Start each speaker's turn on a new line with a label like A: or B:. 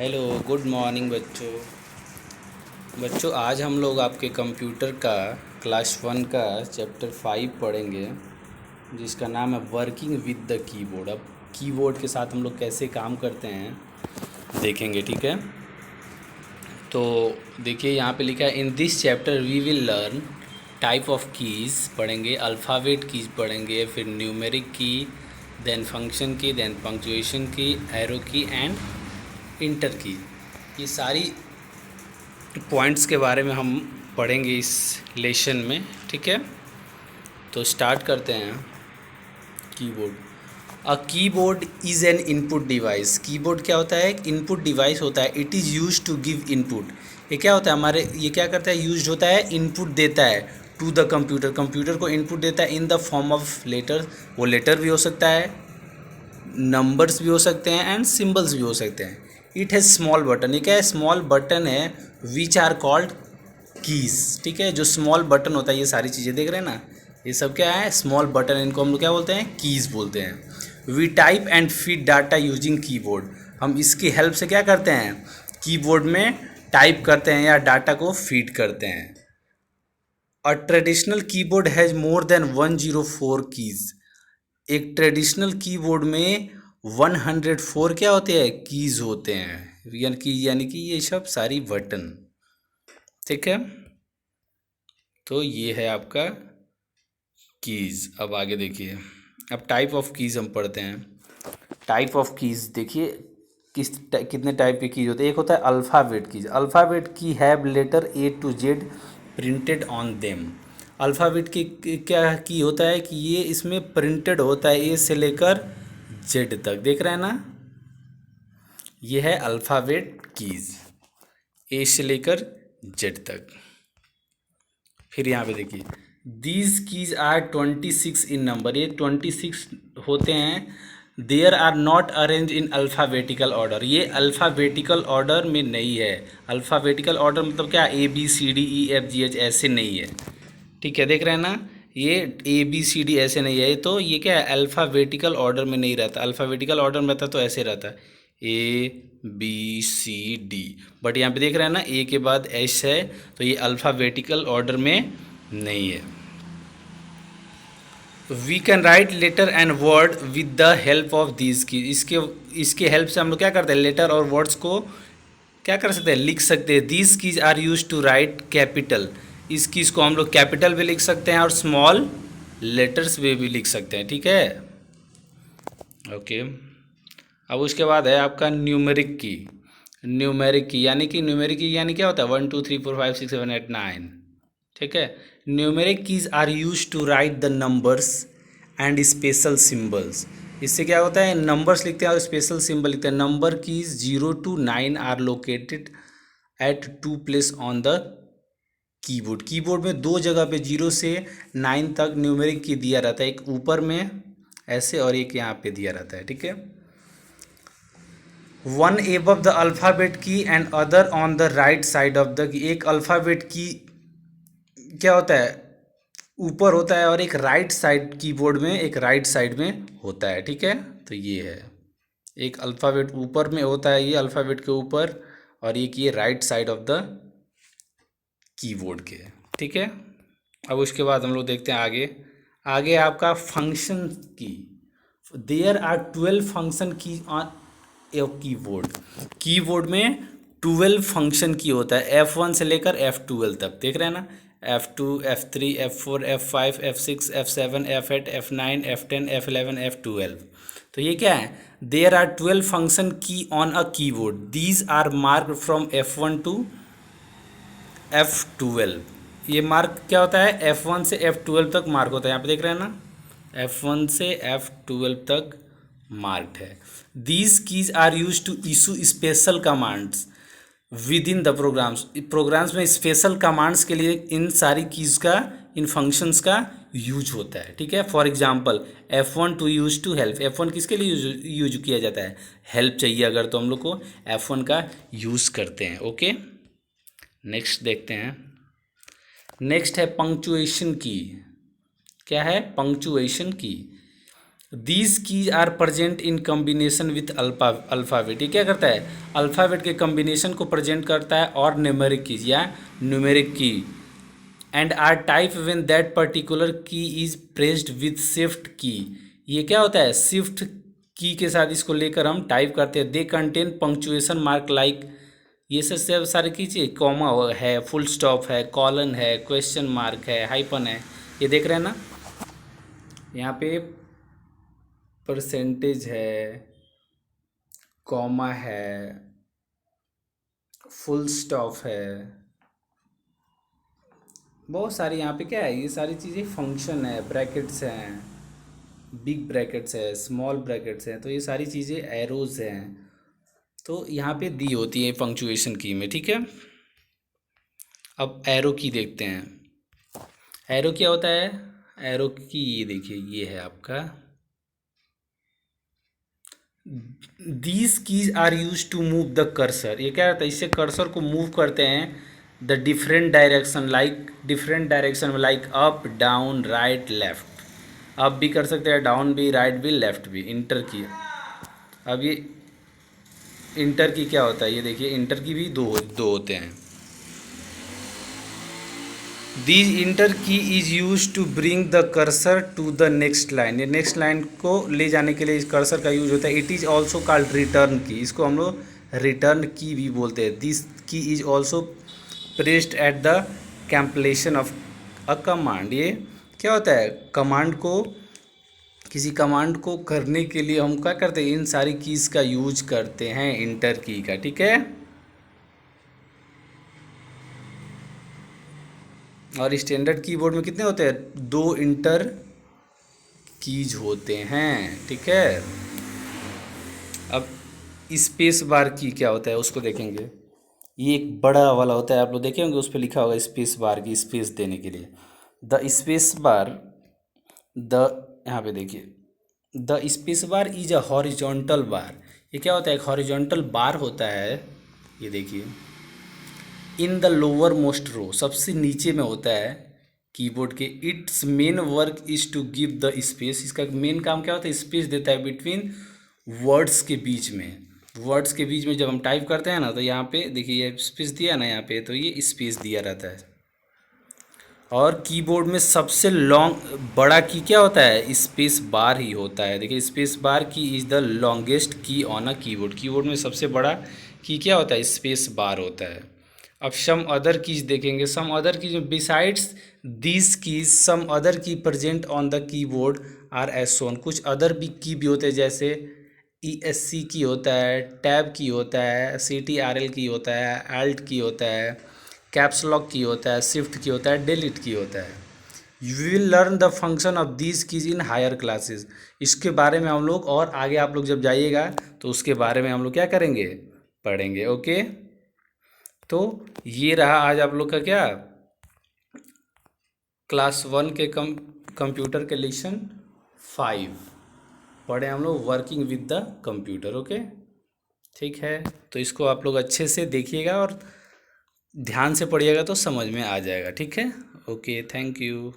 A: Hello, good morning बच्चों। बच्चों, आज हम लोग आपके कंप्यूटर का क्लास 1 का चैप्टर 5 पढ़ेंगे, जिसका नाम है वर्किंग विद द कीबोर्ड। अब कीबोर्ड के साथ हम लोग कैसे काम करते हैं देखेंगे, ठीक है। तो देखिए, यहाँ पे लिखा है in this chapter we will learn type of keys पढ़ेंगे, अल्फ़ाबेट कीज़ पढ़ेंगे, फिर numeric key, then function key, then punctuation key, arrow key and enter key. ये सारी पॉइंट्स के बारे में हम पढ़ेंगे इस लेसन में, ठीक है। तो स्टार्ट करते हैं। Keyboard. A keyboard is an input device. Keyboard क्या होता है? एक इनपुट डिवाइस होता है। It is use to give input. ये क्या होता है हमारे, ये क्या करता है? यूज होता है, इनपुट देता है टू द कंप्यूटर। कंप्यूटर को इनपुट देता है in the form of letter. वो लेटर भी हो सकता है, नंबर्स भी हो सकते हैं एंड सिम्बल्स भी हो सकते हैं। It has small button. ये क्या है? स्मॉल बटन है विच आर कॉल्ड कीज़, ठीक है। जो स्मॉल बटन होता है, ये सारी चीज़ें देख रहे हैं ना, ये सब क्या है? Small button. इनको हम लोग क्या बोलते हैं? कीज़ बोलते हैं। We type and feed data using keyboard. हम इसकी हेल्प से क्या करते हैं? कीबोर्ड में टाइप करते हैं या डाटा को फीड करते हैं। A traditional keyboard has more than 104 keys. एक ट्रेडिशनल कीबोर्ड में 104 क्या होते हैं? कीज़ होते हैं, यानी कि ये सब सारी बटन, ठीक है। तो ये है आपका कीज़। अब आगे देखिए, अब टाइप ऑफ कीज़ हम पढ़ते हैं। टाइप ऑफ कीज़ देखिए, कितने टाइप के कीज़ होते हैं। एक होता है alphabet keys. Alphabet key have letter A to Z printed on them. Alphabet key क्या की होता है कि ये इसमें प्रिंटेड होता है ए से लेकर जेड तक, देख रहे हैं ना। ये है अल्फ़ाबेट कीज़, ए से लेकर जेड तक। फिर यहाँ पे देखिए, these keys are 26 in number. ये 26 होते हैं। There are not arrange in alphabetical order. ये अल्फ़ाबेटिकल ऑर्डर में नहीं है। अल्फ़ाबेटिकल ऑर्डर मतलब क्या? A B C D E F G H ऐसे नहीं है, ठीक है। देख रहे हैं ना, ये ए बी सी डी ऐसे नहीं है। तो ये क्या है? अल्फ़ाबेटिकल ऑर्डर में नहीं रहता। अल्फ़ाबेटिकल ऑर्डर में रहता तो ऐसे रहता है, A B C D. But यहाँ पे देख रहे हैं ना, ए के बाद एस है, तो ये अल्फ़ाबेटिकल ऑर्डर में नहीं है। We can write letter and word with the help of these key. इसके हेल्प से हम लोग क्या करते हैं? लेटर और वर्ड्स को क्या कर सकते हैं? लिख सकते हैं। These keys are use to write capital. इस कीज को हम लोग कैपिटल भी लिख सकते हैं और स्मॉल लेटर्स में भी लिख सकते हैं, ठीक है। ओके। अब उसके बाद है आपका न्यूमेरिक की। न्यूमेरिक की यानी क्या होता है? 1 2 3 4 5 6 7 8 9, ठीक है। Numeric keys are use to write the numbers and special symbols. इससे क्या होता है? नंबर्स लिखते हैं और स्पेशल सिंबल लिखते हैं। Number keys 0 to 9 are located at 2 place on the keyboard. Keyboard में दो जगह पे 0 से 9 तक न्यूमेरिक की दिया रहता है। एक ऊपर में ऐसे और एक यहाँ पे दिया रहता है, ठीक है। वन एबव द अल्फ़ाबेट की and other on the right side of the key. एक अल्फ़ाबेट की क्या होता है? ऊपर होता है और एक राइट साइड, कीबोर्ड में एक राइट साइड में होता है, ठीक है। तो ये है, एक अल्फ़ाबेट ऊपर में होता है, ये अल्फ़ाबेट के ऊपर, और एक ये right side of the keyboard के, ठीक है। अब उसके बाद हम लोग देखते हैं आगे। आगे आपका फंक्शन की। There are 12 function key on a keyboard. Keyboard में 12 फंक्शन की होता है, F1 से लेकर F12 तक, देख रहे हैं ना। F2 F3 F4 F5 F6 F7 F8 F9 F10 F11 F12। तो ये क्या है? There are 12 function key on a keyboard. These are marked from F1 to F12। ये मार्क क्या होता है? F1 से F12 तक मार्क होता है। यहाँ पे देख रहे हैं ना, F1 से F12 तक मार्क्ड है। These keys are use to issue special commands with in the programs. Programs में स्पेशल कमांड्स के लिए इन सारी कीज का, इन फंक्शंस का यूज होता है, ठीक है। For example F1 to use to help. F1 किसके लिए यूज किया जाता है? हेल्प चाहिए अगर, तो हम लोग को F1 का यूज़ करते हैं, ओके। नेक्स्ट देखते हैं। नेक्स्ट है पंक्चुएशन की। क्या है? Punctuation key. These keys are present in combination with alphabet. ये क्या करता है, अल्फ़ाबेट के कम्बिनेशन को प्रेजेंट करता है, और न्यूमेरिक कीज या numeric key, and are type when that particular key is pressed with shift key. ये क्या होता है, शिफ्ट की के साथ इसको लेकर हम टाइप करते हैं। They contain punctuation mark like, ये सब सारी कीजिए, कॉमा है, फुल स्टॉप है, कॉलन है, क्वेश्चन मार्क है, हाइपन है, ये देख रहे हैं ना। यहाँ पे परसेंटेज है, कॉमा है, फुल स्टॉप है, बहुत सारी यहाँ पे क्या है, ये सारी चीज़ें फंक्शन है, ब्रैकेट्स हैं, बिग ब्रैकेट्स है, स्मॉल ब्रैकेट्स हैं, तो ये सारी चीज़ें एरोज हैं, तो यहाँ पे दी होती है पंक्चुएशन की में, ठीक है। अब एरो की देखते हैं। एरो क्या होता है, एरो की ये देखिए, ये है आपका, these keys are use to move the cursor. ये क्या होता है, इससे कर्सर को मूव करते हैं the different direction, like different direction में, like up down right left. Up भी कर सकते हैं, डाउन भी, राइट भी, लेफ्ट भी। इंटर की, अब ये इंटर की क्या होता है, ये देखिए, इंटर की भी दो होते हैं। These enter key is use to bring the cursor to the next line. ये नेक्स्ट लाइन को ले जाने के लिए इस कर्सर का यूज होता है। It is also called return की, इसको हम लोग रिटर्न की भी बोलते हैं। This key is also pressed at the completion of a command. ये क्या होता है, कमांड को, किसी कमांड को करने के लिए हम क्या करते हैं, इन सारी कीज़ का यूज करते हैं, इंटर की का, ठीक है। और स्टैंडर्ड कीबोर्ड में कितने होते हैं, 2 इंटर कीज होते हैं, ठीक है। अब स्पेस बार की क्या होता है उसको देखेंगे। ये एक बड़ा वाला होता है, आप लोग देखे होंगे, उस पर लिखा होगा स्पेस बार की, स्पेस देने के लिए। द स्पेस बार, द, यहाँ पे देखिए, the space bar is a horizontal बार। ये क्या होता है, एक हॉरिजॉन्टल बार होता है, ये देखिए, in the lower most row, सबसे नीचे में होता है कीबोर्ड के। Its main work is to give the space. इसका मेन काम क्या होता है, स्पेस देता है बिटवीन वर्ड्स के बीच में। वर्ड्स के बीच में जब हम टाइप करते हैं ना, तो यहाँ पे देखिए, ये स्पेस दिया ना यहाँ पे, तो ये स्पेस दिया रहता है। और कीबोर्ड में सबसे लॉन्ग बड़ा की क्या होता है, स्पेस बार ही होता है। देखिए, स्पेस बार की is the longest key on a keyboard. Keyboard में सबसे बड़ा की क्या होता है, स्पेस बार होता है। अब सम अदर कीज देखेंगे। Some other keys besides this keys, some other key present on the keyboard are as shown. कुछ अदर भी होते हैं, जैसे ESC की होता है, टैब की होता है, CTRL की होता है, ALT की होता है, कैप्स लॉक की होता है, शिफ्ट की होता है, डिलीट की होता है। You will learn the function of these keys in higher classes. इसके बारे में हम लोग और आगे आप लोग जब जाइएगा तो उसके बारे में हम लोग क्या करेंगे, पढ़ेंगे, ओके। तो ये रहा आज आप लोग का क्या, क्लास 1 के कंप्यूटर के लेसन 5 पढ़े हम लोग, working with the computer, okay. ठीक है, तो इसको आप लोग अच्छे से देखिएगा और ध्यान से पढ़िएगा तो समझ में आ जाएगा, ठीक है। Okay, thank you.